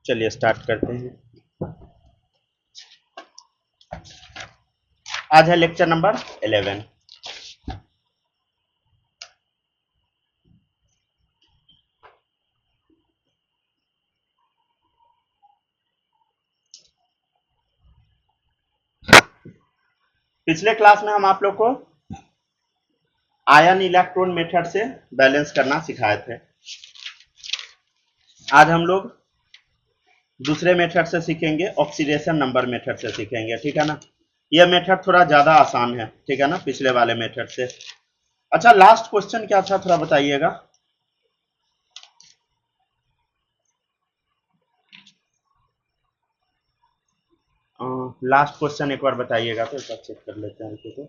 चलिए स्टार्ट करते हैं। आज है लेक्चर नंबर 11। पिछले क्लास में हम आप लोग को आयन इलेक्ट्रॉन मेथड से बैलेंस करना सिखाए थे। आज हम लोग दूसरे मेथड से सीखेंगे, ऑक्सीडेशन नंबर मेथड से सीखेंगे, ठीक है ना। यह मेथड थोड़ा ज्यादा आसान है, ठीक है ना, पिछले वाले मेथड से। अच्छा, लास्ट क्वेश्चन क्या था थोड़ा बताइएगा। लास्ट क्वेश्चन एक बार बताइएगा तो एक बार चेक कर लेते हैं तो।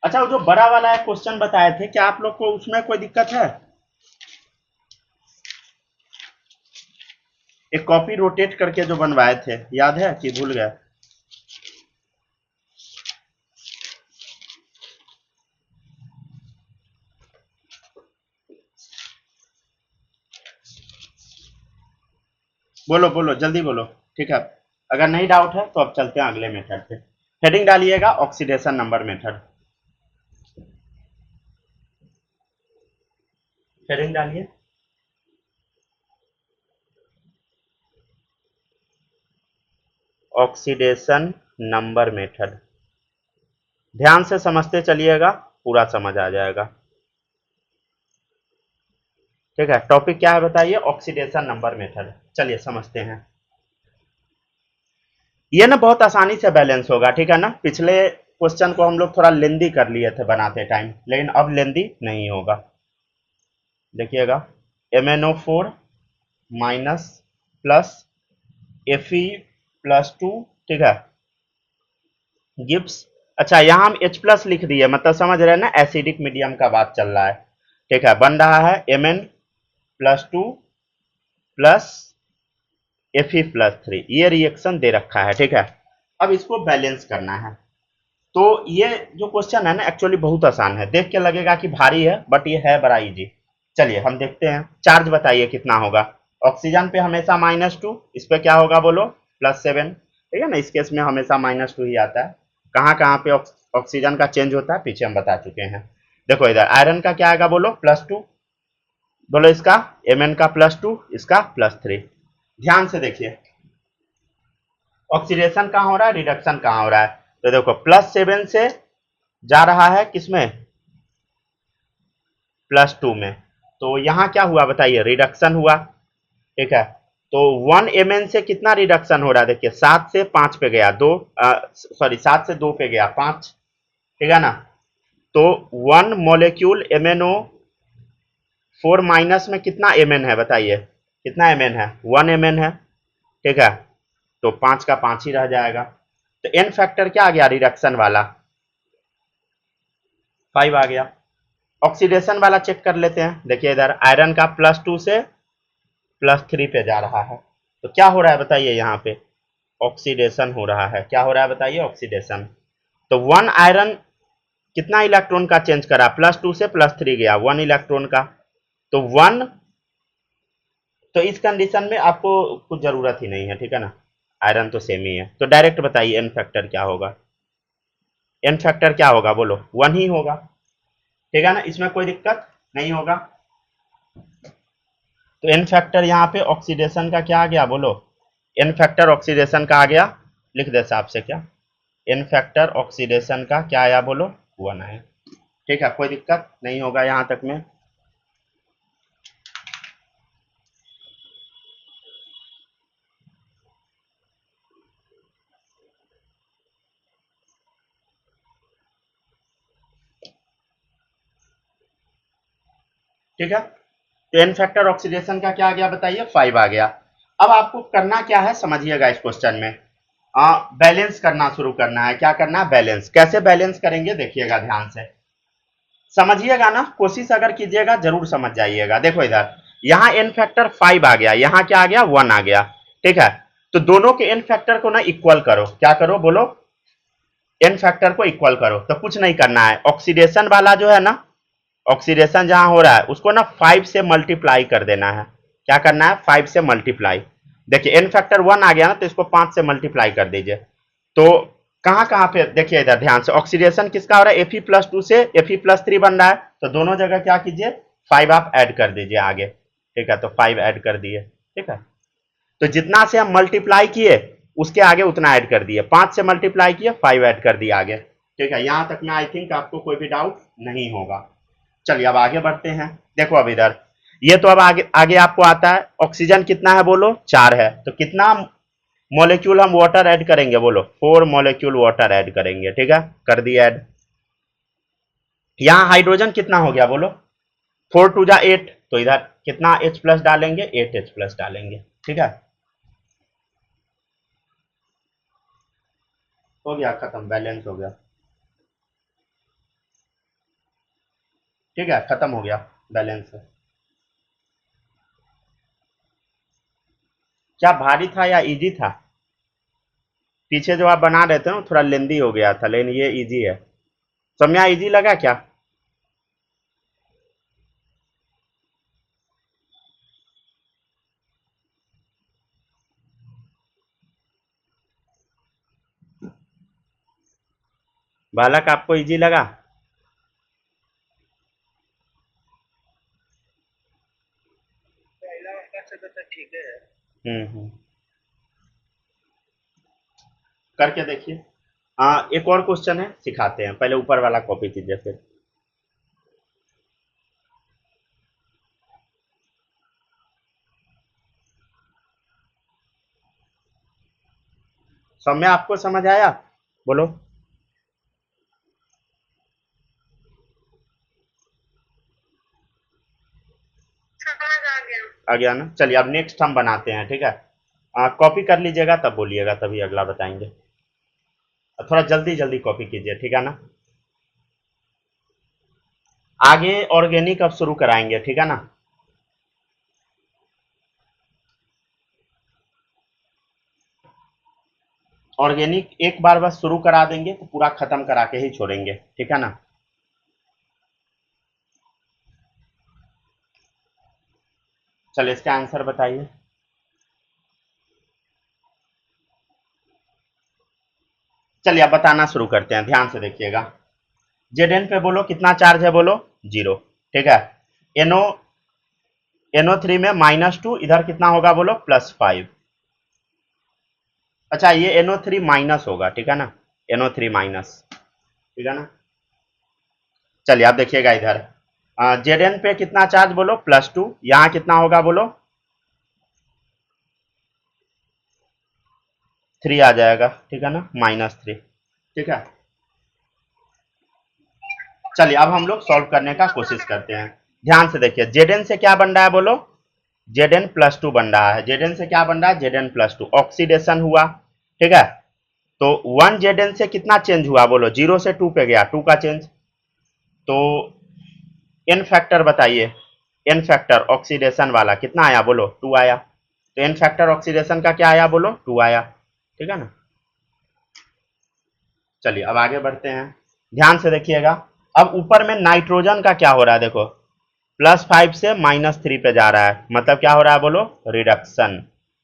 अच्छा, वो जो बड़ा वाला क्वेश्चन बताए थे, क्या आप लोग को उसमें कोई दिक्कत है? एक कॉपी रोटेट करके जो बनवाए थे, याद है कि भूल गए? बोलो बोलो, जल्दी बोलो, ठीक है। अगर नहीं डाउट है तो अब चलते हैं अगले मेथड पे। हेडिंग डालिएगा ऑक्सीडेशन नंबर मेथड। हेडिंग डालिए। Oxidation number method. ध्यान से समझते चलिएगा, पूरा समझ आ जाएगा। ठीक है, टॉपिक क्या है बताइए? Oxidation number method. चलिए समझते हैं। ये ना बहुत आसानी से बैलेंस होगा, ठीक है ना। पिछले क्वेश्चन को हम लोग थोड़ा लेंदी कर लिए थे बनाते टाइम, लेकिन अब लेंदी नहीं होगा। देखिएगा, MnO4 माइनस प्लस Fe+2, ठीक है, गिब्स। अच्छा, यहाँ हम H प्लस लिख दिए, मतलब समझ रहे हैं ना, एसिडिक मीडियम का बात चल रहा है। ठीक है, बन रहा है Mn+2 प्लस Fe+3। ये रिएक्शन दे रखा है, ठीक है। अब इसको बैलेंस करना है। तो ये जो क्वेश्चन है ना, एक्चुअली बहुत आसान है। देख के लगेगा कि भारी है, बट ये है बड़ा इजी। चलिए हम देखते हैं। चार्ज बताइए कितना होगा। ऑक्सीजन पे हमेशा -2, इस पे क्या होगा बोलो? +7, ठीक है ना। इस केस में हमेशा -2 ही आता है। कहाँ कहाँ पे ऑक्सीजन का चेंज होता है पीछे हम बता चुके हैं। देखो इधर आयरन का क्या आएगा बोलो? +2। बोलो इसका Mn का +2, इसका +3। ध्यान से देखिए, ऑक्सीडेशन कहाँ हो रहा है, रिडक्शन कहाँ हो रहा है। तो देखो +7 से जा रहा है किसमें? +2 में। तो यहाँ क्या हुआ बताइए? रिडक्शन हुआ, ठीक है। तो 1 Mn से कितना रिडक्शन हो रहा है? देखिए 7 से 5 पे गया, 7 से 2 पे गया 5, ठीक है ना। तो 1 मॉलिक्यूल MnO4 माइनस में कितना Mn है बताइए? कितना Mn है? 1 Mn है, ठीक है। तो 5 का 5 ही रह जाएगा। तो एन फैक्टर क्या आ गया रिडक्शन वाला? 5 आ गया। ऑक्सीडेशन वाला चेक कर लेते हैं। देखिए इधर आयरन का +2 से +3 पे जा रहा है। तो क्या हो रहा है बताइए? यहाँ पे ऑक्सीडेशन हो रहा है। क्या हो रहा है बताइए? ऑक्सीडेशन। तो 1 आयरन कितना इलेक्ट्रॉन का चेंज करा? +2 से +3 गया, 1 इलेक्ट्रॉन का। तो 1, तो इस कंडीशन में आपको कुछ जरूरत ही नहीं है, ठीक है ना। आयरन तो सेम ही है। तो डायरेक्ट बताइए एन फैक्टर क्या होगा? एन फैक्टर क्या होगा बोलो? 1 ही होगा, ठीक है ना। इसमें कोई दिक्कत नहीं होगा। तो एन फैक्टर यहाँ पे ऑक्सीडेशन का क्या आ गया बोलो? एन फैक्टर ऑक्सीडेशन का आ गया। लिख दे साहब से, क्या एन फैक्टर ऑक्सीडेशन का क्या आया बोलो? 1 आया, ठीक है। कोई दिक्कत नहीं होगा यहाँ तक में। ठीक है, तो एन फैक्टर ऑक्सीडेशन का क्या आ गया बताइए? 5 आ गया। अब आपको करना क्या है समझिएगा इस क्वेश्चन में। बैलेंस करना शुरू करना है। क्या करना है? बैलेंस। कैसे बैलेंस करेंगे देखिएगा ध्यान से, समझिएगा ना। कोशिश अगर कीजिएगा जरूर समझ जाइएगा। देखो इधर, यहाँ एन फैक्टर 5 आ गया, यहाँ क्या आ गया? 1 आ गया, ठीक है। तो दोनों के एन फैक्टर को ना इक्वल करो। क्या करो बोलो? एन फैक्टर को इक्वल करो। तो कुछ नहीं करना है, ऑक्सीडेशन वाला जो है ना, ऑक्सीडेशन जहां हो रहा है उसको ना 5 से मल्टीप्लाई कर देना है। क्या करना है? 5 से मल्टीप्लाई। देखिए n फैक्टर 1 आ गया ना, तो इसको 5 से मल्टीप्लाई कर दीजिए। तो कहाँ कहाँ पे देखिए इधर ध्यान से, ऑक्सीडेशन किसका हो रहा है, Fe+2 से Fe+3 बन रहा है, तो दोनों जगह क्या कीजिए 5 आप ऐड कर दीजिए आगे, ठीक है। तो 5 ऐड कर दिए, ठीक है। तो जितना से हम मल्टीप्लाई किए उसके आगे उतना ऐड कर दिए, 5 से मल्टीप्लाई किए 5 ऐड कर दिए आगे, ठीक है। यहां तक में आई थिंक आपको कोई भी डाउट नहीं होगा। चलिए अब आगे बढ़ते हैं। देखो अब इधर ये तो अब आगे आगे आपको आता है, ऑक्सीजन कितना है बोलो 4 है, तो कितना मॉलिक्यूल हम वाटर ऐड करेंगे बोलो, 4 मॉलिक्यूल वाटर ऐड करेंगे, ठीक है। कर दिया ऐड। यहां हाइड्रोजन कितना हो गया बोलो, 4 टू जा 8, तो इधर कितना H प्लस डालेंगे, 8H प्लस डालेंगे, ठीक है। हो गया खत्म, बैलेंस हो गया, ठीक है, खत्म हो गया बैलेंस है। क्या भारी था या इजी था? पीछे जो आप बना रहे थे ना थोड़ा लेंदी हो गया था, लेकिन ये इजी है। समझा, इजी लगा क्या? बालक आपको इजी लगा? हम्म। करके देखिए। हाँ, एक और क्वेश्चन है, सिखाते हैं, पहले ऊपर वाला कॉपी कीजिए फिर। समय आपको समझ आया बोलो? आ गया ना? चलिए अब नेक्स्ट हम बनाते हैं, ठीक है। कॉपी कर लीजिएगा तब बोलिएगा, तभी अगला बताएंगे। थोड़ा जल्दी जल्दी कॉपी कीजिए, ठीक है ना। आगे ऑर्गेनिक अब शुरू कराएंगे, ठीक है ना। ऑर्गेनिक एक बार बस शुरू करा देंगे तो पूरा खत्म करा के ही छोड़ेंगे, ठीक है ना। चलिए इसका आंसर बताइए। चलिए अब बताना शुरू करते हैं, ध्यान से देखिएगा। जेड पे बोलो कितना चार्ज है बोलो, 0, ठीक है। एनओ NO3 में -2, इधर कितना होगा बोलो, +5। अच्छा ये NO3 माइनस होगा, ठीक है ना, NO3 माइनस, ठीक है ना। चलिए आप देखिएगा इधर जेड पे कितना चार्ज बोलो, +2, यहां कितना होगा बोलो, 3 आ जाएगा, ठीक है ना, -3, ठीक है। चलिए अब हम लोग सॉल्व करने का कोशिश करते हैं। ध्यान से देखिए, जेड से क्या बन रहा है बोलो, Zn+2 बन रहा है। Zn से क्या बन रहा है, Zn+2, ऑक्सीडेशन हुआ, ठीक है। तो 1 Zn से कितना चेंज हुआ बोलो, 0 से 2 पे गया, 2 का चेंज। तो n फैक्टर बताइए, n फैक्टर ऑक्सीडेशन वाला कितना आया बोलो, 2 आया। तो n फैक्टर ऑक्सीडेशन का क्या आया बोलो, 2 आया, ठीक है ना। चलिए अब आगे बढ़ते हैं, ध्यान से देखिएगा। अब ऊपर में नाइट्रोजन का क्या हो रहा है देखो, +5 से -3 पे जा रहा है, मतलब क्या हो रहा है बोलो, रिडक्शन,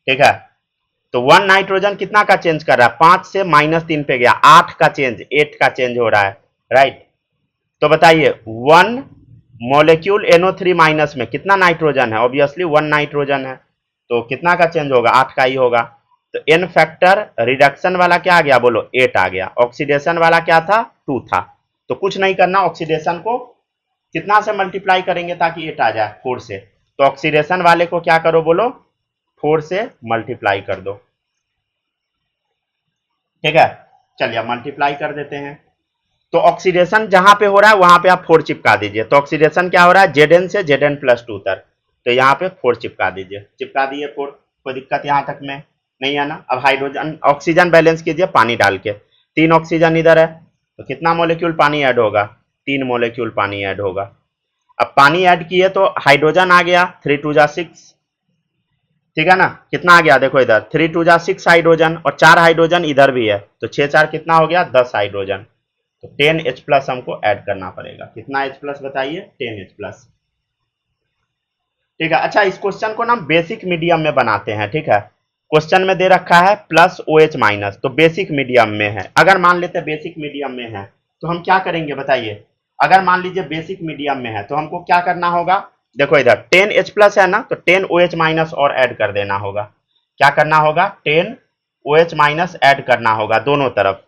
ठीक है। तो 1 नाइट्रोजन कितना का चेंज कर रहा है, 5 से -3 पे गया, 8 का चेंज, 8 का चेंज हो रहा है, राइट। तो बताइए 1 मॉलिक्यूल NO3 माइनस में कितना नाइट्रोजन है, ऑब्वियसली 1 नाइट्रोजन है, तो कितना का चेंज होगा, 8 का ही होगा। तो n फैक्टर रिडक्शन वाला क्या आ गया बोलो, 8 आ गया, ऑक्सीडेशन वाला क्या था, 2 था। तो कुछ नहीं करना, ऑक्सीडेशन को कितना से मल्टीप्लाई करेंगे ताकि 8 आ जाए, 4 से। तो ऑक्सीडेशन वाले को क्या करो बोलो, 4 से मल्टीप्लाई कर दो, ठीक है। चलिए मल्टीप्लाई कर देते हैं। तो ऑक्सीडेशन जहां पे हो रहा है वहां पे आप 4 चिपका दीजिए। तो ऑक्सीडेशन क्या हो रहा है, Zn से Zn+2 तक, तो यहाँ पे 4 चिपका दीजिए, चिपका दिए 4, कोई दिक्कत यहाँ तक में नहीं है ना। अब हाइड्रोजन ऑक्सीजन बैलेंस कीजिए पानी डाल के, 3 ऑक्सीजन इधर है, तो कितना मॉलिक्यूल पानी ऐड होगा, 3 मॉलिक्यूल पानी ऐड होगा। अब पानी ऐड किए तो हाइड्रोजन आ गया, 3 टू जा 6, ठीक है ना। कितना आ गया देखो इधर, 3 टू जा 6 हाइड्रोजन, और 4 हाइड्रोजन इधर भी है, तो 6 4 कितना हो गया, 10 हाइड्रोजन। तो 10H प्लस हमको ऐड करना पड़ेगा, कितना H प्लस बताइए, 10H प्लस, ठीक है। अच्छा इस क्वेश्चन को ना बेसिक मीडियम में बनाते हैं, ठीक है। क्वेश्चन में दे रखा है प्लस ओ एच माइनस, तो बेसिक मीडियम में है। अगर मान लेते हैं बेसिक मीडियम में है तो हम क्या करेंगे बताइए। अगर मान लीजिए बेसिक मीडियम में है तो हमको क्या करना होगा, देखो इधर 10H प्लस है ना, तो 10OH माइनस और ऐड कर देना होगा। क्या करना होगा, 10OH माइनस ऐड करना होगा दोनों तरफ।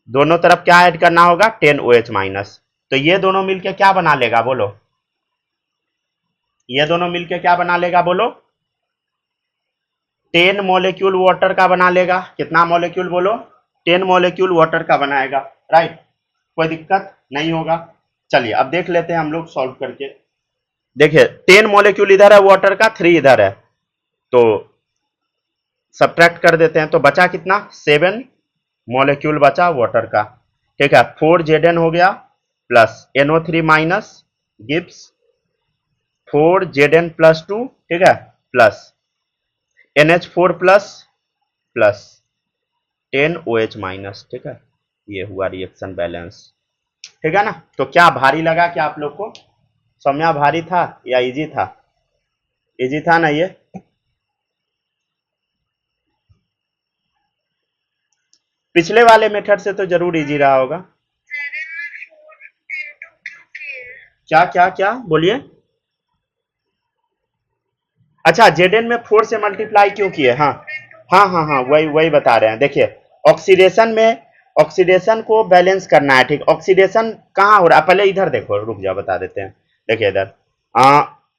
दोनों तरफ क्या ऐड करना होगा, 10OH माइनस। तो ये दोनों मिलके क्या बना लेगा बोलो, ये दोनों मिलके क्या बना लेगा बोलो, 10 मॉलिक्यूल वाटर का बना लेगा। कितना मॉलिक्यूल बोलो, 10 मॉलिक्यूल वाटर का बनाएगा। राइट, कोई दिक्कत नहीं होगा। चलिए अब देख लेते हैं हम लोग सॉल्व करके। देखिए 10 मॉलिक्यूल इधर है वाटर का, 3 इधर है, तो सब्ट्रैक्ट कर देते हैं, तो बचा कितना, 7 मॉलिक्यूल बचा वाटर का। ठीक है, 4Zn हो गया plus NO3 minus gives 4Zn plus 2, ठीक है, plus NH4 plus plus 10OH minus. ठीक है, ये हुआ रिएक्शन बैलेंस। ठीक है ना। तो क्या भारी लगा क्या आप लोग को, सौम्या भारी था या इजी था, इजी था ना ये। पिछले वाले मेथड से तो जरूर इजी रहा होगा। क्या क्या क्या बोलिए। अच्छा, जेडन में 4 से मल्टीप्लाई क्यों किए, हाँ हाँ हाँ हाँ, वही वही बता रहे हैं। देखिए ऑक्सीडेशन में, ऑक्सीडेशन को बैलेंस करना है। ठीक, ऑक्सीडेशन कहाँ हो रहा है, पहले इधर देखो, रुक जाओ बता देते हैं। देखिए इधर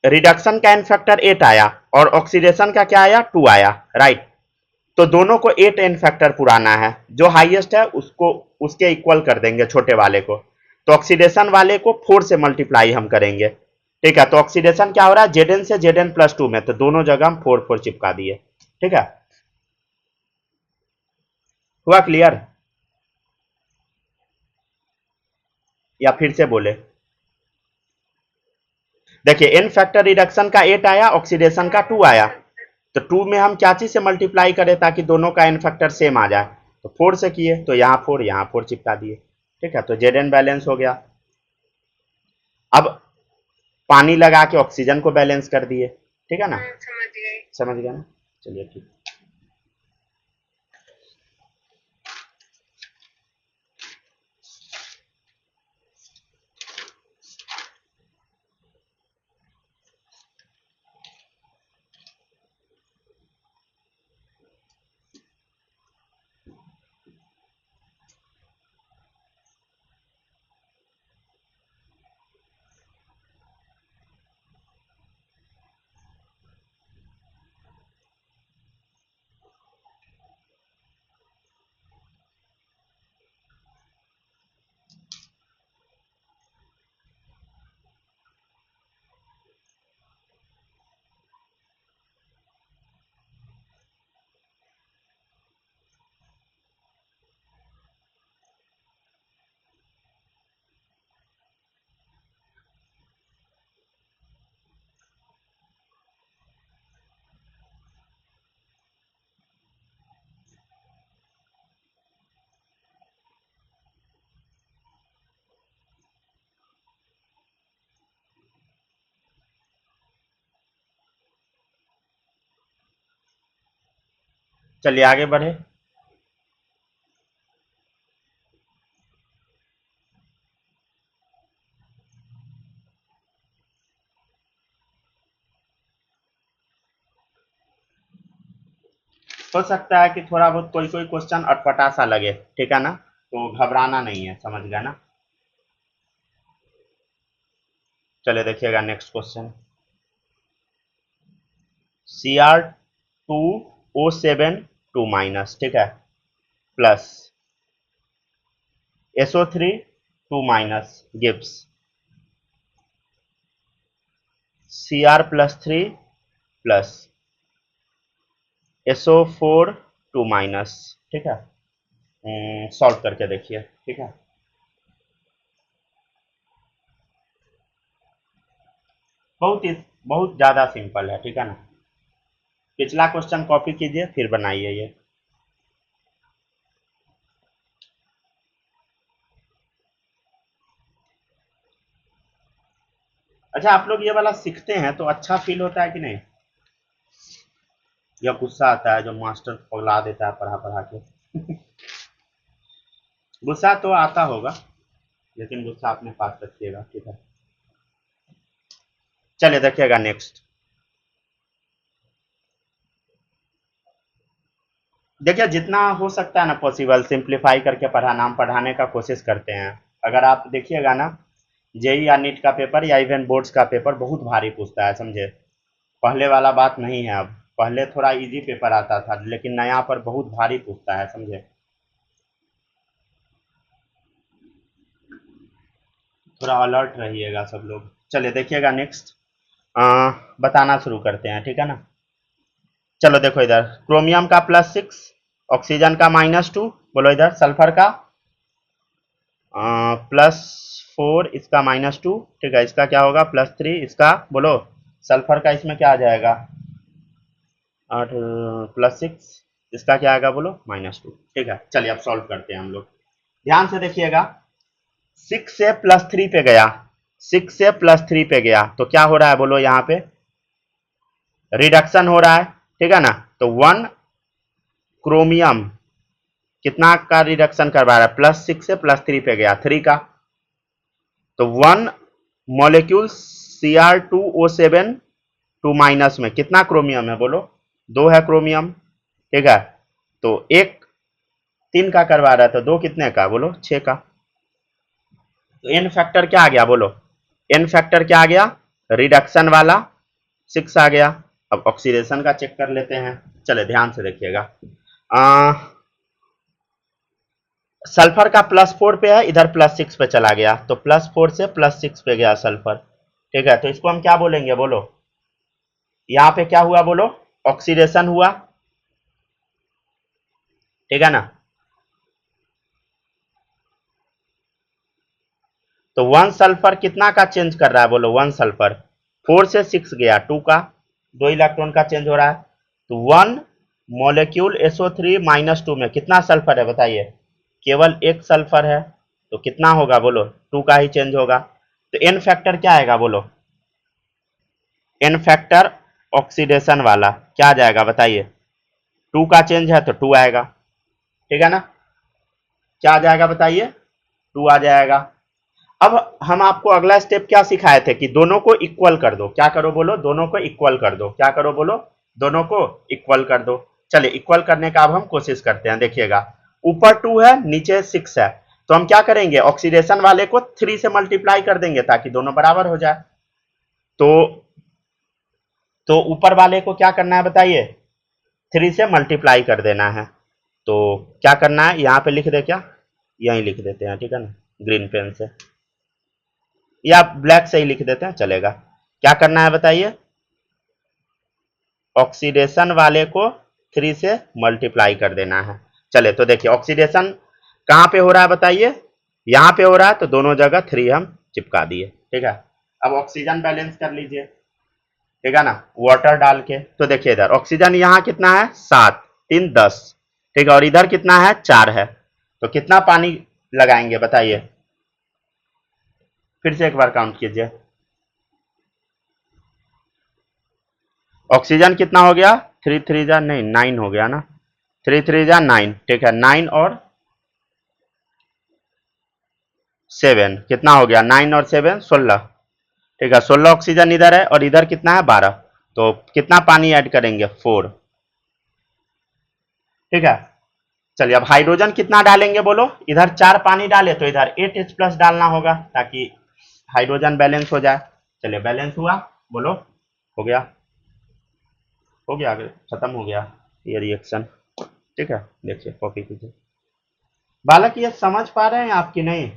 रिडक्शन का एन फैक्टर 8 आया और ऑक्सीडेशन का क्या आया, 2 आया। राइट, तो दोनों को 8 एन फैक्टर पुराना है, जो हाईएस्ट है उसको उसके इक्वल कर देंगे छोटे वाले को। तो ऑक्सीडेशन वाले को 4 से मल्टीप्लाई हम करेंगे। ठीक है, तो ऑक्सीडेशन क्या हो रहा है, जेडन से जेडन प्लस 2 में, तो दोनों जगह हम 4 4 चिपका दिए। ठीक है, हुआ क्लियर या फिर से बोले। देखिए एन फैक्टर रिडक्शन का 8 आया, ऑक्सीडेशन का 2 आया, तो 2 में हम क्या चीज से मल्टीप्लाई करें ताकि दोनों का एन फैक्टर सेम आ जाए, तो 4 से किए, तो यहाँ 4 चिपका दिए। ठीक है, तो जेड एन बैलेंस हो गया। अब पानी लगा के ऑक्सीजन को बैलेंस कर दिए। ठीक है ना, समझ गए ना। चलिए ठीक। चलिए आगे बढ़े। हो सकता है कि थोड़ा बहुत कोई कोई क्वेश्चन अटपटा सा लगे, ठीक है ना, तो घबराना नहीं है, समझ गया ना। चलिए देखिएगा नेक्स्ट क्वेश्चन, Cr2O7 2 माइनस, ठीक है, plus SO3 2 minus gives Cr plus 3 plus SO4 2 minus. ठीक है, सॉल्व करके देखिए। ठीक है, बहुत ही बहुत ज़्यादा सिंपल है। ठीक है ना, पिछला क्वेश्चन कॉपी कीजिए फिर बनाइए ये। अच्छा, आप लोग ये वाला सीखते हैं तो अच्छा फील होता है कि नहीं। या गुस्सा आता है जो मास्टर पगला देता है पढ़ा पढ़ा के। गुस्सा तो आता होगा, लेकिन गुस्सा अपने पास रखिएगा, ठीक है। चलिए देखिएगा नेक्स्ट। देखिए जितना हो सकता है ना पॉसिबल सिंप्लीफाई करके पढ़ाना, हम पढ़ाने का कोशिश करते हैं। अगर आप देखिएगा ना, जेई या नीट का पेपर या इवन बोर्ड्स का पेपर बहुत भारी पूछता है, समझे। पहले वाला बात नहीं है अब। पहले थोड़ा इजी पेपर आता था, लेकिन नया पर बहुत भारी पूछता है, समझे। थोड़ा अलर्ट रहिएगा सब लोग। चलिए देखिएगा नेक्स्ट। बताना शुरू करते हैं, ठीक है ना। चलो देखो इधर, क्रोमियम का +6, ऑक्सीजन का -2, बोलो इधर सल्फर का +4, इसका -2, ठीक है। इसका क्या होगा +3, इसका बोलो सल्फर का इसमें क्या आ जाएगा 8 +6, इसका क्या आएगा बोलो -2, ठीक है। चलिए अब सॉल्व करते हैं हम लोग। ध्यान से देखिएगा, 6 से +3 पे गया, 6 से +3 पे गया तो क्या हो रहा है बोलो, यहाँ पे रिडक्शन हो रहा है, ठीक है ना। तो 1 क्रोमियम कितना का रिडक्शन करवा रहा है, +6 से +3 पे गया 3 का। तो 1 मॉलिक्यूल Cr2O7 टू माइनस में कितना क्रोमियम है बोलो, 2 है क्रोमियम, ठीक है। तो एक 3 का करवा रहा है, तो 2 कितने का बोलो 6 का। तो एन फैक्टर क्या आ गया बोलो, एन फैक्टर क्या आ गया, रिडक्शन वाला 6 आ गया। अब ऑक्सीडेशन का चेक कर लेते हैं। चले ध्यान से देखिएगा, सल्फर का +4 पे है, इधर +6 पे चला गया, तो +4 से +6 पे गया सल्फर, ठीक है। तो इसको हम क्या बोलेंगे बोलो, यहाँ पे क्या हुआ बोलो, ऑक्सीडेशन हुआ, ठीक है ना। तो 1 सल्फर कितना का चेंज कर रहा है बोलो, 1 सल्फर 4 से 6 गया 2 का, 2 इलेक्ट्रॉन का चेंज हो रहा है। तो 1 मॉलिक्यूल SO3 - 2 में कितना सल्फर है बताइए, केवल एक सल्फर है, तो कितना होगा बोलो 2 का ही चेंज होगा। तो एन फैक्टर क्या आएगा बोलो, एन फैक्टर ऑक्सीडेशन वाला क्या आ जाएगा बताइए, 2 का चेंज है तो 2 आएगा, ठीक है ना। क्या आ जाएगा बताइए, 2 आ जाएगा। अब हम आपको अगला स्टेप क्या सिखाए थे कि दोनों को इक्वल कर दो, क्या करो बोलो, दोनों को इक्वल कर दो, क्या करो बोलो, दोनों को इक्वल कर दो। चलिए इक्वल करने का अब हम कोशिश करते हैं। देखिएगा ऊपर 2 है नीचे 6 है, तो हम क्या करेंगे, ऑक्सीडेशन वाले को 3 से मल्टीप्लाई कर देंगे ताकि दोनों बराबर हो जाए। तो ऊपर वाले को क्या करना है बताइए, 3 से मल्टीप्लाई कर देना है। तो क्या करना है, यहाँ पे लिख दे क्या, यहीं लिख देते हैं, ठीक है ना, ग्रीन पेन से, या ब्लैक से ही लिख देते हैं चलेगा। क्या करना है बताइए, ऑक्सीडेशन वाले को 3 से मल्टीप्लाई कर देना है। चले तो देखिए ऑक्सीडेशन कहां पे हो रहा है बताइए, यहां पे हो रहा है, तो दोनों जगह 3 हम चिपका दिए, ठीक है। अब ऑक्सीजन बैलेंस कर लीजिए, ठीक है ना, वाटर डाल के। तो देखिए इधर ऑक्सीजन यहाँ कितना है 7 3 10, ठीक है, और इधर कितना है 4 है, तो कितना पानी लगाएंगे बताइए, फिर से एक बार काउंट कीजिए। ऑक्सीजन कितना हो गया, 3 3 जा नहीं 9 हो गया ना, 3 3 जा 9, ठीक है, 9 और 7 कितना हो गया, 9 और 7 16, ठीक है। 16 ऑक्सीजन इधर है और इधर कितना है 12, तो कितना पानी ऐड करेंगे 4, ठीक है। चलिए अब हाइड्रोजन कितना डालेंगे बोलो, इधर 4 पानी डाले तो इधर 8H+ डालना होगा ताकि हाइड्रोजन बैलेंस हो जाए। चलिए बैलेंस हुआ बोलो, हो गया, हो गया, खत्म हो गया ये रिएक्शन, ठीक है। देखिए कॉपी कीजिए। बालक ये समझ पा रहे हैं आपकी नहीं,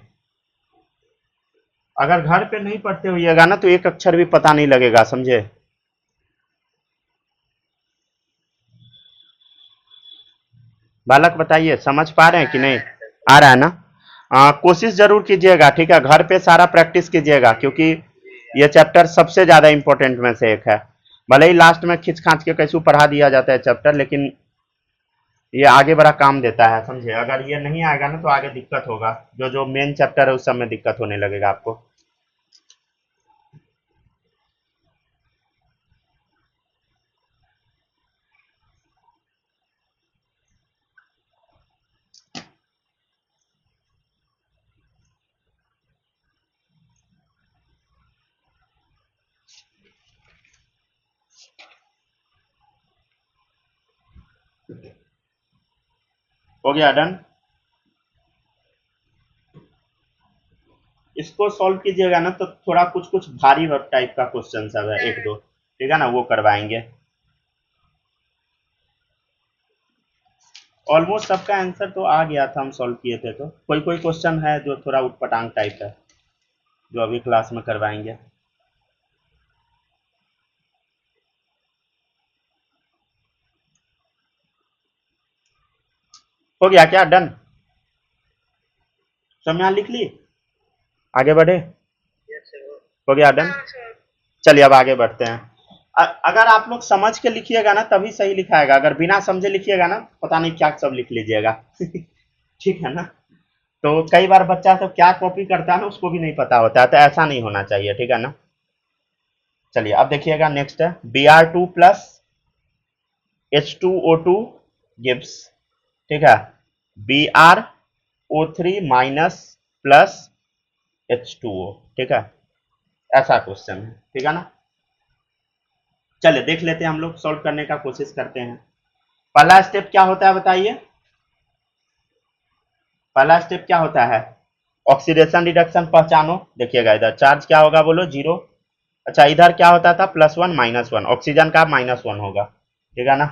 अगर घर पे नहीं पढ़ते हुईएगा ना तो एक अक्षर भी पता नहीं लगेगा, समझे। बालक बताइए समझ पा रहे हैं कि नहीं, आ रहा है ना। कोशिश जरूर कीजिएगा, ठीक है, घर पे सारा प्रैक्टिस कीजिएगा, क्योंकि ये चैप्टर सबसे ज्यादा इंपॉर्टेंट में से एक है। भले ही लास्ट में खिंच खांच के कैसे पढ़ा दिया जाता है चैप्टर, लेकिन ये आगे बड़ा काम देता है, समझे। अगर ये नहीं आएगा ना तो आगे दिक्कत होगा, जो जो मेन चैप्टर है उस समय दिक्कत होने लगेगा आपको। हो गया डन। इसको सॉल्व कीजिएगा ना तो थोड़ा कुछ कुछ भारी टाइप का क्वेश्चन सब है, एक दो, ठीक है ना, वो करवाएंगे। ऑलमोस्ट सबका आंसर तो आ गया था, हम सॉल्व किए थे। तो कोई कोई क्वेश्चन है जो थोड़ा उटपटांग टाइप है, जो अभी क्लास में करवाएंगे। हो गया क्या डन? सब यहाँ लिख ली, आगे बढ़े? हो गया डन। चलिए अब आगे बढ़ते हैं। अगर आप लोग समझ के लिखिएगा ना तभी सही लिखाएगा, अगर बिना समझे लिखिएगा ना पता नहीं क्या सब लिख लीजिएगा। ठीक है ना। तो कई बार बच्चा सब क्या कॉपी करता है ना उसको भी नहीं पता होता है, तो ऐसा नहीं होना चाहिए, ठीक है ना। चलिए अब देखिएगा, नेक्स्ट है Br2 प्लस H2O2 गिव्स, ठीक है, BrO3 माइनस प्लस H2O, ठीक है, ऐसा क्वेश्चन है, ठीक है ना। चलिए देख लेते हैं, हम लोग सॉल्व करने का कोशिश करते हैं। पहला स्टेप क्या होता है बताइए? पहला स्टेप क्या होता है? ऑक्सीडेशन रिडक्शन पहचानो। देखिएगा इधर चार्ज क्या होगा बोलो, जीरो। अच्छा इधर क्या होता था, +1 -1, ऑक्सीजन का -1 होगा, ठीक है ना।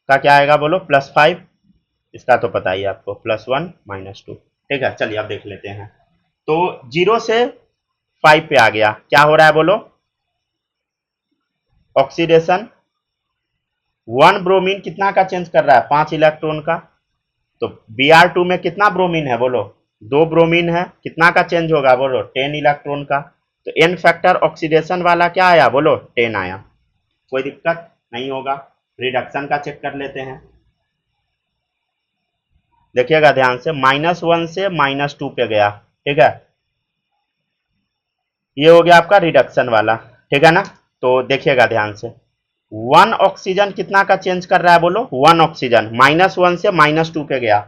का क्या आएगा बोलो, +5, इसका तो पता ही है आपको, +1 -2, ठीक है। चलिए अब देख लेते हैं। तो 0 से 5 पे आ गया, क्या हो रहा है बोलो, ऑक्सीडेशन। 1 ब्रोमीन कितना का चेंज कर रहा है, 5 इलेक्ट्रॉन का। तो Br2 में कितना ब्रोमीन है बोलो, 2 ब्रोमीन है, कितना का चेंज होगा बोलो, 10 इलेक्ट्रॉन का। तो एन फैक्टर ऑक्सीडेशन वाला क्या आया बोलो, 10 आया। कोई दिक्कत नहीं होगा। रिडक्शन का चेक कर लेते हैं। देखिएगा ध्यान से, -1 से -2 पे गया, ठीक है। ये हो गया आपका रिडक्शन वाला, ठीक है ना। तो देखिएगा ध्यान से, 1 ऑक्सीजन कितना का चेंज कर रहा है बोलो, 1 ऑक्सीजन -1 से -2 पे गया,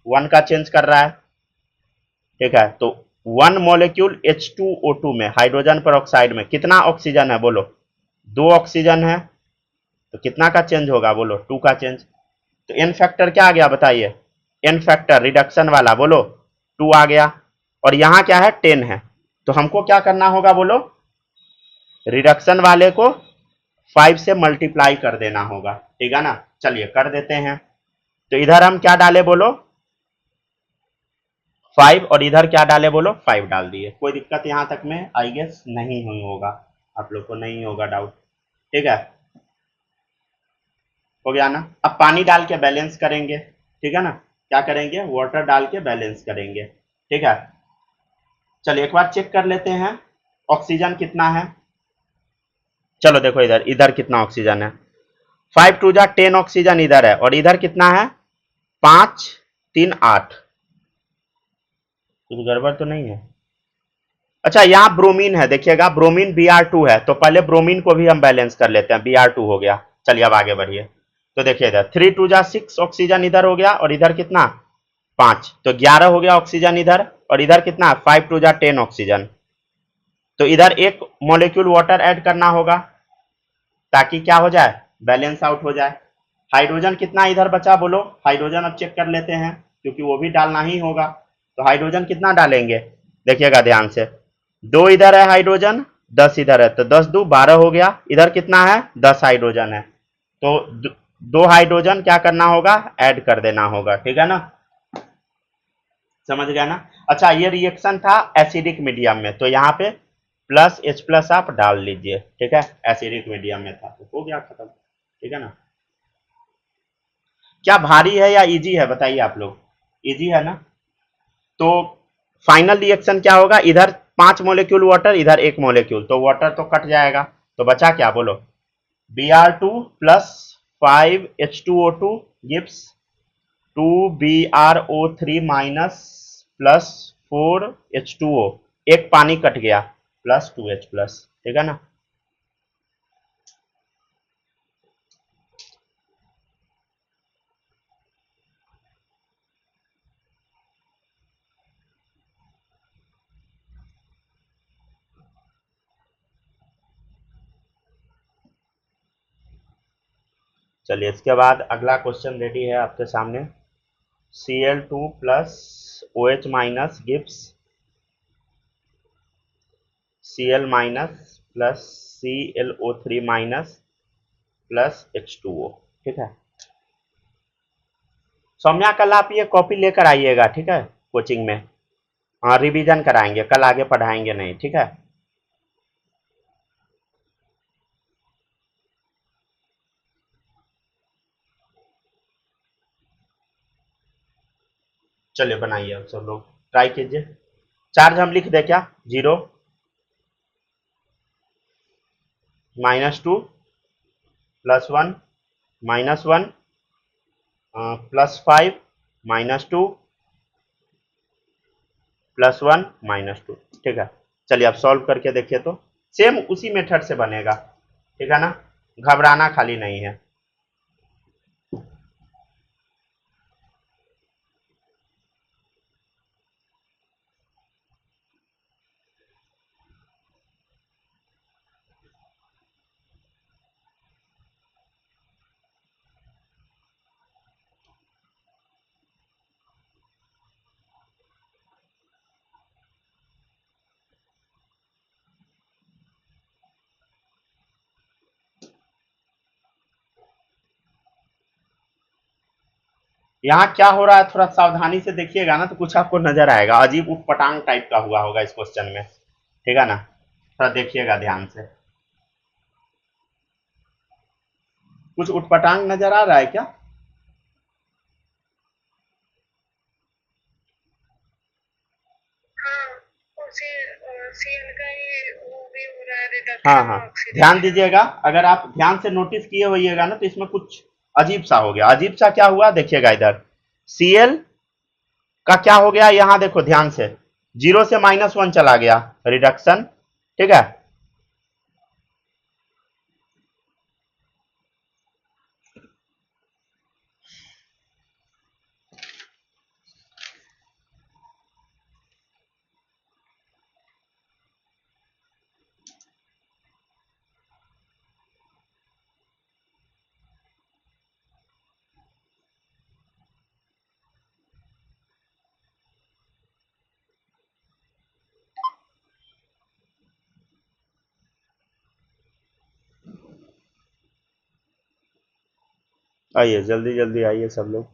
1 का चेंज कर रहा है, ठीक है। तो 1 मॉलिक्यूल H2O2 में, हाइड्रोजन पर ऑक्साइड में कितना ऑक्सीजन है बोलो, 2 ऑक्सीजन है। तो कितना का चेंज होगा बोलो, 2 का चेंज। तो एन फैक्टर क्या आ गया बताइए, एन फैक्टर रिडक्शन वाला बोलो 2 आ गया, और यहां क्या है 10 है। तो हमको क्या करना होगा बोलो, रिडक्शन वाले को 5 से मल्टीप्लाई कर देना होगा, ठीक है ना। चलिए कर देते हैं। तो इधर हम क्या डाले बोलो, 5, और इधर क्या डाले बोलो, 5 डाल दिए। कोई दिक्कत यहां तक में आई गेस नहीं हुई होगा, आप लोग को नहीं होगा डाउट, ठीक है। हो गया ना। अब पानी डाल के बैलेंस करेंगे, ठीक है ना। क्या करेंगे, वाटर डाल के बैलेंस करेंगे, ठीक है। चलिए एक बार चेक कर लेते हैं ऑक्सीजन कितना है। चलो देखो इधर, इधर कितना ऑक्सीजन है, 5 2 जा 10 ऑक्सीजन इधर है, और इधर कितना है, 5 3 8। कुछ गड़बड़ तो नहीं है? अच्छा यहाँ ब्रोमीन है, देखिएगा ब्रोमीन Br2 है, तो पहले ब्रोमीन को भी हम बैलेंस कर लेते हैं, Br2 हो गया। चलिए अब आगे बढ़िए। तो देखिए इधर 3 2 जा 6 ऑक्सीजन इधर हो गया, और इधर कितना, 5, तो 11 हो गया ऑक्सीजन इधर, और इधर कितना, 5 2 जा 10 ऑक्सीजन। तो इधर एक मॉलिक्यूल वाटर ऐड करना होगा, ताकि क्या हो जाए, बैलेंस आउट हो जाए। हाइड्रोजन कितना इधर बचा बोलो, हाइड्रोजन अब चेक कर लेते हैं, क्योंकि वो भी डालना ही होगा। तो हाइड्रोजन कितना डालेंगे, देखिएगा ध्यान से, 2 इधर है हाइड्रोजन, 10 इधर है, तो 10 2 12 हो गया, इधर कितना है, 10 हाइड्रोजन है। तो 2 हाइड्रोजन क्या करना होगा, ऐड कर देना होगा, ठीक है ना। समझ गया ना। अच्छा ये रिएक्शन था एसिडिक मीडियम में, तो यहाँ पे +H+ आप डाल लीजिए, ठीक है, एसिडिक मीडियम में था, तो हो गया खत्म, ठीक है ना। क्या भारी है या इजी है बताइए आप लोग, इजी है ना। तो फाइनल रिएक्शन क्या होगा, इधर 5 मॉलिक्यूल वाटर, इधर 1 मॉलिक्यूल, तो वाटर तो कट जाएगा, तो बचा क्या बोलो, Br2 plus 5H2O2 gives 2Br O3 minus plus 4H2O, एक पानी कट गया, +2H+, ठीक है ना। चलिए इसके बाद अगला क्वेश्चन रेडी है आपके सामने। Cl2 plus OH minus gives Cl minus plus ClO3 minus plus H2O। ठीक है सौम्या, कल आप ये कॉपी लेकर आइएगा, ठीक है, कोचिंग में। हाँ रिवीजन कराएंगे, कल आगे पढ़ाएंगे नहीं, ठीक है। चलिए बनाइए, आप सब लोग ट्राई कीजिए। चार्ज हम लिख दे क्या? 0 -2 +1 -1 +5 -2 +1 -2। ठीक है चलिए आप सॉल्व करके देखिए, तो सेम उसी मेथड से बनेगा, ठीक है ना, घबराना खाली नहीं है। यहाँ क्या हो रहा है थोड़ा सावधानी से देखिएगा ना, तो कुछ आपको नजर आएगा, अजीब उटपटांग टाइप का हुआ होगा इस क्वेश्चन में, ठीक है ना, थोड़ा देखिएगा ध्यान से। कुछ उटपटांग नजर आ रहा है क्या? हाँ हाँ ध्यान दीजिएगा, अगर आप ध्यान से नोटिस किए होइएगा ना, तो इसमें कुछ अजीब सा हो गया। अजीब सा क्या हुआ देखिएगा इधर, Cl का क्या हो गया, यहां देखो ध्यान से, 0 से -1 चला गया, रिडक्शन, ठीक है। आइए जल्दी जल्दी आइए सब लोग।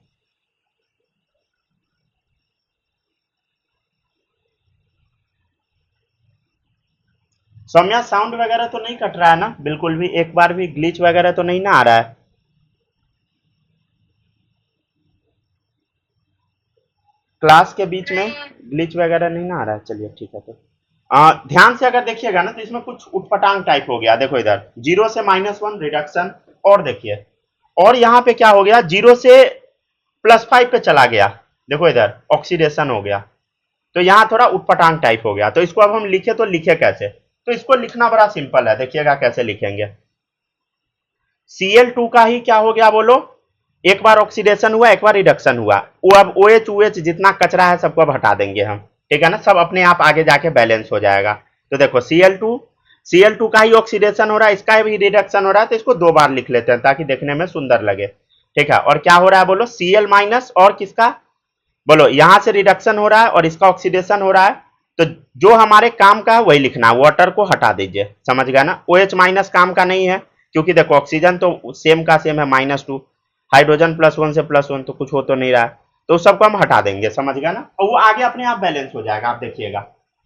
सौम्या साउंड वगैरह तो नहीं कट रहा है ना बिल्कुल भी, एक बार भी ग्लिच वगैरह तो नहीं ना आ रहा है? क्लास के बीच में ग्लिच वगैरह नहीं ना आ रहा है? चलिए ठीक है। तो ध्यान से अगर देखिएगा ना, तो इसमें कुछ उटपटांग टाइप हो गया, देखो इधर 0 से -1 रिडक्शन, और देखिए, और यहाँ पे क्या हो गया, 0 से +5 पे चला गया, देखो इधर ऑक्सीडेशन हो गया। तो यहाँ थोड़ा उटपटांग टाइप हो गया, तो इसको अब हम लिखे तो लिखे कैसे? तो इसको लिखना बड़ा सिंपल है, देखिएगा कैसे लिखेंगे। Cl2 का ही क्या हो गया बोलो, एक बार ऑक्सीडेशन हुआ, एक बार रिडक्शन हुआ, वो अब OH OH जितना कचरा है सबको अब हटा देंगे हम, ठीक है ना, सब अपने आप आगे जाके बैलेंस हो जाएगा। तो देखो Cl2 का ही ऑक्सीडेशन हो रहा है, इसका भी रिडक्शन हो रहा है, तो इसको 2 बार लिख लेते हैं ताकि देखने में सुंदर लगे, ठीक है। और क्या हो रहा है बोलो, Cl माइनस और किसका बोलो, यहां से रिडक्शन हो रहा है और इसका ऑक्सीडेशन हो रहा है, तो जो हमारे काम का है वही लिखना है, वाटर को हटा दीजिए, समझ गया ना। OH माइनस काम का नहीं है, क्योंकि देखो ऑक्सीजन तो सेम का सेम है, -2, हाइड्रोजन +1 से +1, तो कुछ हो तो नहीं रहा है, तो उस सबको हम हटा देंगे, समझ गया ना, और वो आगे अपने आप बैलेंस हो जाएगा, आप देखिएगा,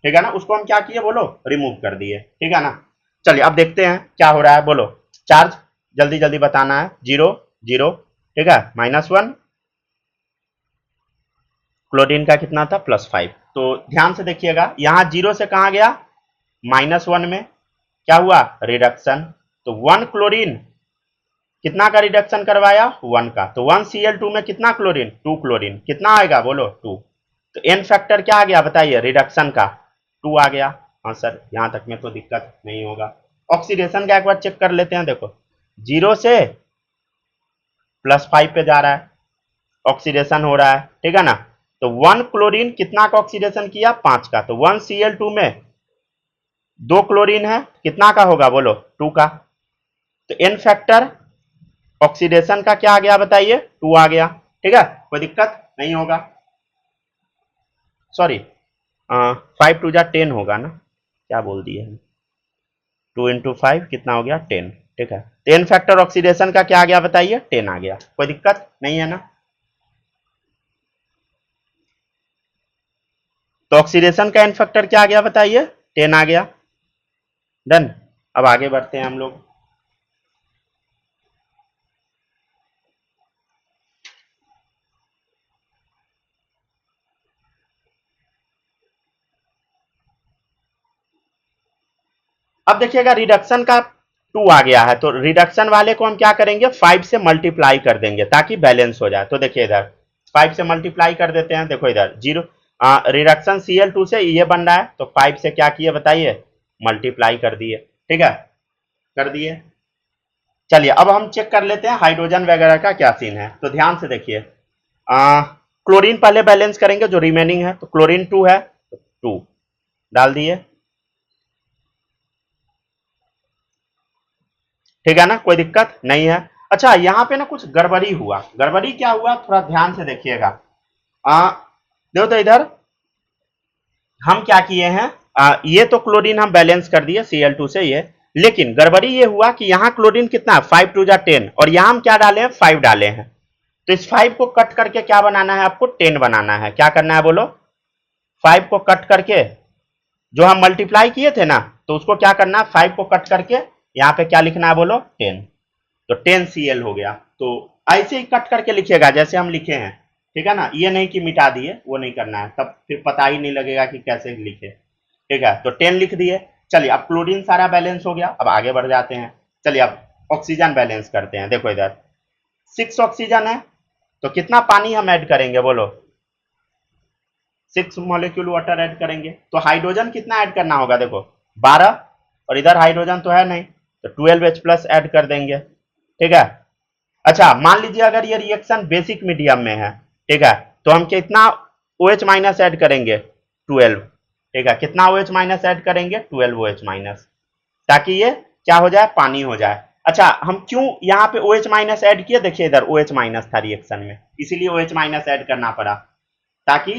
ठीक है ना। उसको हम क्या किए बोलो, रिमूव कर दिए, ठीक है ना। चलिए अब देखते हैं क्या हो रहा है बोलो। चार्ज जल्दी जल्दी बताना है, 0 0, ठीक है, -1, क्लोरीन का कितना था, +5। तो ध्यान से देखिएगा, यहां 0 से कहा गया, -1 में क्या हुआ, रिडक्शन, तो 1 क्लोरीन कितना का रिडक्शन करवाया, 1 का, तो 1Cl2 में कितना क्लोरीन, 2 क्लोरीन, कितना आएगा बोलो, 2। तो एन फैक्टर क्या आ गया बताइए, रिडक्शन का 2 आ गया। हाँ सर यहां तक में तो दिक्कत नहीं होगा। ऑक्सीडेशन का एक बार चेक कर लेते हैं, देखो 0 से +5 पे जा रहा है, ऑक्सीडेशन हो रहा है, ठीक है ना। तो 1 क्लोरीन कितना का ऑक्सीडेशन किया, 5 का, तो 1Cl2 में 2 क्लोरीन है, कितना का होगा बोलो, 2 का। तो एन फैक्टर ऑक्सीडेशन का क्या आ गया बताइए, 2 आ गया। ठीक है, कोई दिक्कत नहीं होगा। सॉरी, 5 2 जा 10 होगा ना, क्या बोल दिए हम, 2 इंटू 5 कितना हो गया 10। ठीक है, 10 फैक्टर ऑक्सीडेशन का क्या आ गया बताइए, 10 आ गया। कोई दिक्कत नहीं है ना। तो ऑक्सीडेशन का एन फैक्टर क्या आ गया बताइए, 10 आ गया। डन। अब आगे बढ़ते हैं हम लोग। अब देखिएगा रिडक्शन का 2 आ गया है, तो रिडक्शन वाले को हम क्या करेंगे, 5 से मल्टीप्लाई कर देंगे ताकि बैलेंस हो जाए। तो देखिए इधर 5 से मल्टीप्लाई कर देते हैं, देखो इधर 0, रिडक्शन Cl2 से ये बन रहा है, तो 5 से क्या किए बताइए, मल्टीप्लाई कर दिए। ठीक है, कर दिए। चलिए अब हम चेक कर लेते हैं हाइड्रोजन वगैरह का क्या सीन है। तो ध्यान से देखिए, क्लोरीन पहले बैलेंस करेंगे जो रिमेनिंग है, तो क्लोरीन 2 है, तो 2 डाल दिए। ठीक है ना, कोई दिक्कत नहीं है। अच्छा यहाँ पे ना कुछ गड़बड़ी हुआ, गड़बड़ी क्या हुआ थोड़ा ध्यान से देखिएगा। देखो तो इधर हम क्या किए हैं, ये तो क्लोरीन हम बैलेंस कर दिए Cl2 से ये, लेकिन गड़बड़ी ये हुआ कि यहाँ क्लोरीन कितना है 5 2 जा 10, और यहाँ हम क्या डाले हैं 5 डाले हैं। तो इस 5 को कट करके क्या बनाना है आपको, 10 बनाना है। क्या करना है बोलो, 5 को कट करके जो हम मल्टीप्लाई किए थे ना, तो उसको क्या करना है, 5 को कट करके यहाँ पे क्या लिखना है बोलो 10, तो 10Cl हो गया। तो ऐसे ही कट करके लिखिएगा जैसे हम लिखे हैं। ठीक है ना, ये नहीं कि मिटा दिए, वो नहीं करना है, तब फिर पता ही नहीं लगेगा कि कैसे लिखे। ठीक है, तो 10 लिख दिए। चलिए अब क्लोरीन सारा बैलेंस हो गया, अब आगे बढ़ जाते हैं। चलिए अब ऑक्सीजन बैलेंस करते हैं। देखो इधर 6 ऑक्सीजन है, तो कितना पानी हम ऐड करेंगे बोलो, 6 मॉलिक्यूल वाटर ऐड करेंगे। तो हाइड्रोजन कितना ऐड करना होगा, देखो 12, और इधर हाइड्रोजन तो है नहीं, तो 12H प्लस ऐड कर देंगे। ठीक है। अच्छा मान लीजिए अगर ये रिएक्शन बेसिक मीडियम में है, ठीक है, तो हम कितना OH माइनस ऐड करेंगे, 12। ठीक है, कितना OH माइनस ऐड करेंगे, 12 OH माइनस, ताकि ये क्या हो जाए, पानी हो जाए। अच्छा हम क्यों यहाँ पे OH माइनस ऐड किए, देखिए इधर OH माइनस था रिएक्शन में, इसीलिए OH माइनस ऐड करना पड़ा, ताकि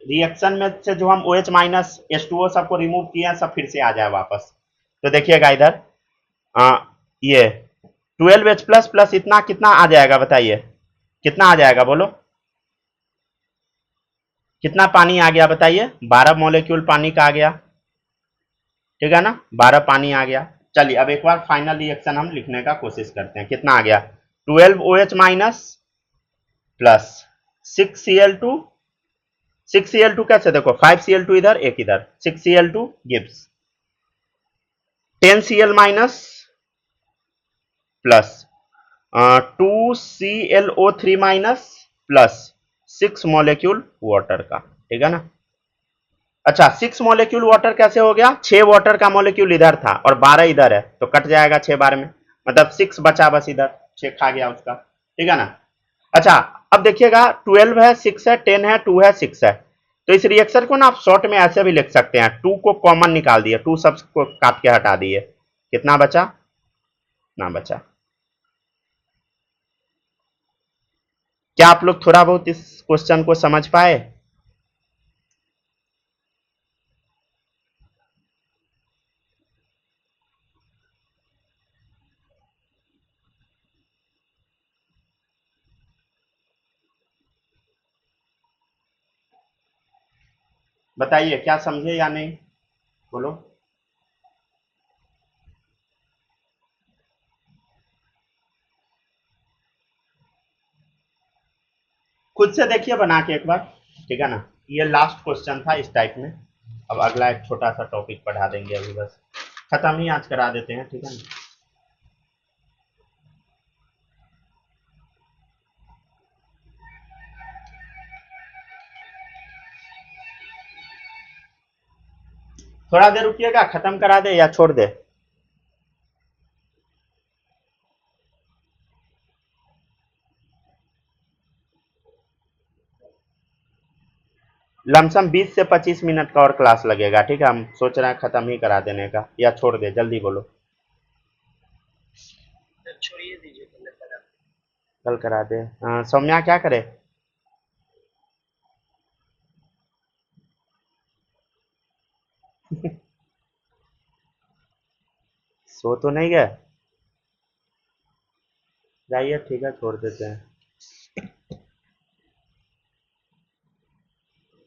रिएक्शन में से जो हम OH माइनस H2O सबको रिमूव किए हैं सब फिर से आ जाए वापस। तो देखिएगा इधर ये 12H प्लस प्लस इतना कितना आ जाएगा बताइए, कितना आ जाएगा बोलो, कितना पानी आ गया बताइए, 12 मॉलिक्यूल पानी का आ गया। ठीक है ना, 12 पानी आ गया। चलिए अब एक बार फाइनल रिएक्शन हम लिखने का कोशिश करते हैं, कितना आ गया, 12OH minus plus 6Cl2, 6Cl2 कैसे, देखो 5Cl2 इधर एक इधर, 6Cl2 gives 10Cl minus plus 2ClO3 minus plus 6 molecule water का। ठीक है ना। अच्छा 6 मॉलिक्यूल वाटर कैसे हो गया, 6 वाटर का मॉलिक्यूल इधर था और 12 इधर है, तो कट जाएगा 6 बार में, मतलब 6 बचा बस इधर, 6 खा गया उसका। ठीक है ना। अच्छा अब देखिएगा 12 है, 6 है, 10 है, 2 है, 6 है, तो इस रिएक्शन को ना आप शॉर्ट में ऐसे भी लिख सकते हैं, 2 को कॉमन निकाल दिए, 2 सब को काट के हटा दिए, कितना बचा, ना बचा। क्या आप लोग थोड़ा बहुत इस क्वेश्चन को समझ पाए। बताइए क्या समझे या नहीं, बोलो। खुद से देखिए बना के एक बार। ठीक है ना, ये लास्ट क्वेश्चन था इस टाइप में। अब अगला एक छोटा सा टॉपिक पढ़ा देंगे, अभी बस खत्म ही आज करा देते हैं। ठीक है ना, थोड़ा देर रुकिएगा, खत्म करा दे या छोड़ दे। लमसम 20 से 25 मिनट का और क्लास लगेगा। ठीक है, हम सोच रहे हैं खत्म ही करा देने का, या छोड़ दे, जल्दी बोलो। छोड़िए दीजिए, कल करा दे। हाँ, सौम्या क्या करे? सो तो नहीं गए? जाइए, ठीक है, छोड़ देते हैं।